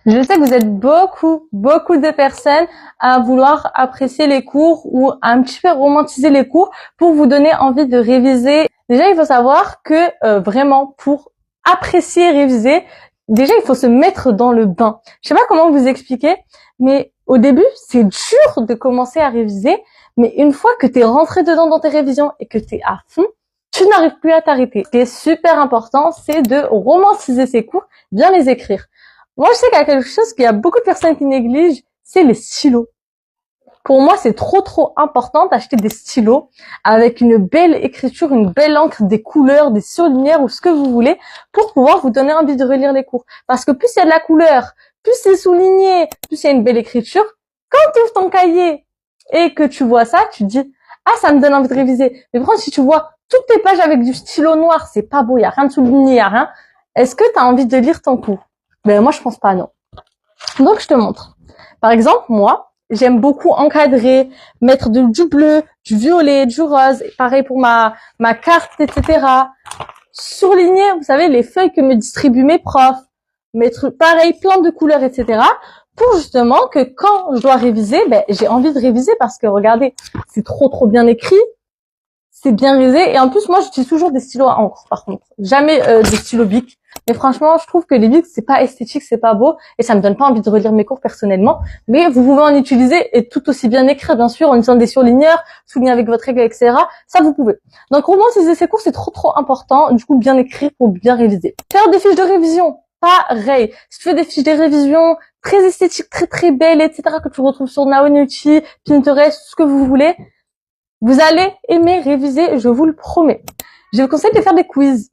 Je sais que vous êtes beaucoup de personnes à vouloir apprécier les cours ou à un petit peu romantiser les cours pour vous donner envie de réviser. Déjà, il faut savoir que vraiment, pour apprécier et réviser, déjà, il faut se mettre dans le bain. Je sais pas comment vous expliquer, mais au début, c'est dur de commencer à réviser, mais une fois que tu es rentré dedans dans tes révisions et que tu es à fond, tu n'arrives plus à t'arrêter. Ce qui est super important, c'est de romantiser ces cours, bien les écrire. Moi, je sais qu'il y a quelque chose qu'il y a beaucoup de personnes qui négligent, c'est les stylos. Pour moi, c'est trop important d'acheter des stylos avec une belle écriture, une belle encre, des couleurs, des surligneurs ou ce que vous voulez pour pouvoir vous donner envie de relire les cours. Parce que plus il y a de la couleur, plus c'est souligné, plus il y a une belle écriture, quand tu ouvres ton cahier et que tu vois ça, tu te dis « Ah, ça me donne envie de réviser ». Mais par contre, si tu vois toutes tes pages avec du stylo noir, c'est pas beau, il n'y a rien de souligné, il n'y a rien. Est-ce que tu as envie de lire ton cours? Ben moi, je pense pas, non. Donc, je te montre. Par exemple, moi, j'aime beaucoup encadrer, mettre du bleu, du violet, du rose. Pareil pour ma carte, etc. Surligner, vous savez, les feuilles que me distribuent mes profs. Mettre, pareil, plein de couleurs, etc. Pour justement que quand je dois réviser, ben, j'ai envie de réviser parce que regardez, c'est trop bien écrit. C'est bien révisé. Et en plus, moi, j'utilise toujours des stylos à encre, par contre. Jamais des stylos Bic. Mais franchement, je trouve que les Bic, c'est pas esthétique, c'est pas beau. Et ça me donne pas envie de relire mes cours personnellement. Mais vous pouvez en utiliser et tout aussi bien écrire, bien sûr, en utilisant des surligneurs, souligner avec votre règle, etc. Ça, vous pouvez. Donc, romantiser ces cours, c'est trop important. Du coup, bien écrire pour bien réviser. Faire des fiches de révision. Pareil. Si tu fais des fiches de révision très esthétiques, très belles, etc., que tu retrouves sur Naonuchi, Pinterest, ce que vous voulez, vous allez aimer réviser, je vous le promets. Je vous conseille de faire des quiz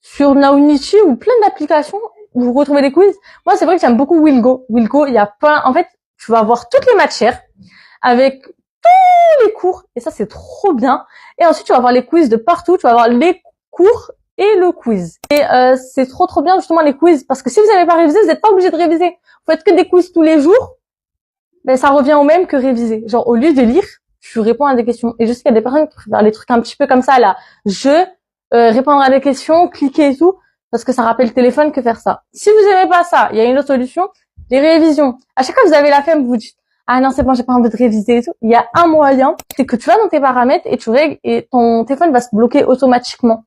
sur Naonichi ou plein d'applications où vous retrouvez des quiz. Moi, c'est vrai que j'aime beaucoup Wilgo. Wilgo, il y a plein. En fait, tu vas avoir toutes les matières avec tous les cours et ça, c'est trop bien. Et ensuite, tu vas avoir les quiz de partout. Tu vas avoir les cours et le quiz. Et c'est trop bien justement les quiz parce que si vous n'avez pas révisé, vous n'êtes pas obligé de réviser. Vous faites que des quiz tous les jours. Ben, ça revient au même que réviser. Genre, au lieu de lire, tu réponds à des questions. Et je sais qu'il y a des personnes qui préfèrent les trucs un petit peu comme ça, là. Répondre à des questions, cliquer et tout, parce que ça rappelle le téléphone que faire ça. Si vous aimez pas ça, il y a une autre solution, les révisions. À chaque fois que vous avez la flemme, vous vous dites, ah non, c'est bon, j'ai pas envie de réviser et tout. Il y a un moyen, c'est que tu vas dans tes paramètres et tu règles et ton téléphone va se bloquer automatiquement.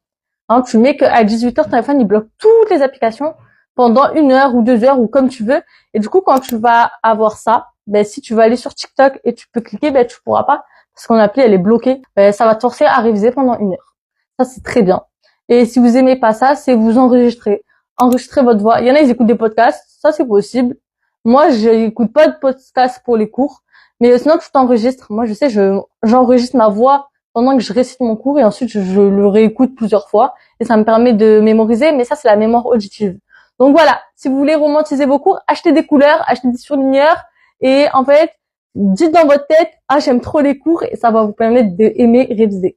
Hein, tu mets qu'à 18h, ton téléphone, il bloque toutes les applications pendant 1 heure ou 2 heures ou comme tu veux. Et du coup, quand tu vas avoir ça, ben, si tu vas aller sur TikTok et tu peux cliquer, ben, tu pourras pas. Parce qu'on appli, elle est bloquée. Ben, ça va te forcer à réviser pendant 1 heure. Ça, c'est très bien. Et si vous aimez pas ça, c'est vous enregistrer. Enregistrer votre voix. Il y en a, ils écoutent des podcasts. Ça, c'est possible. Moi, je n'écoute pas de podcast pour les cours. Mais sinon, tu t'enregistres. Moi, je sais, j'enregistre ma voix pendant que je récite mon cours et ensuite, je le réécoute plusieurs fois. Et ça me permet de mémoriser. Mais ça, c'est la mémoire auditive. Donc voilà. Si vous voulez romantiser vos cours, achetez des couleurs, achetez des surligneurs. Et en fait, dites dans votre tête, ah, j'aime trop les cours et ça va vous permettre d'aimer réviser.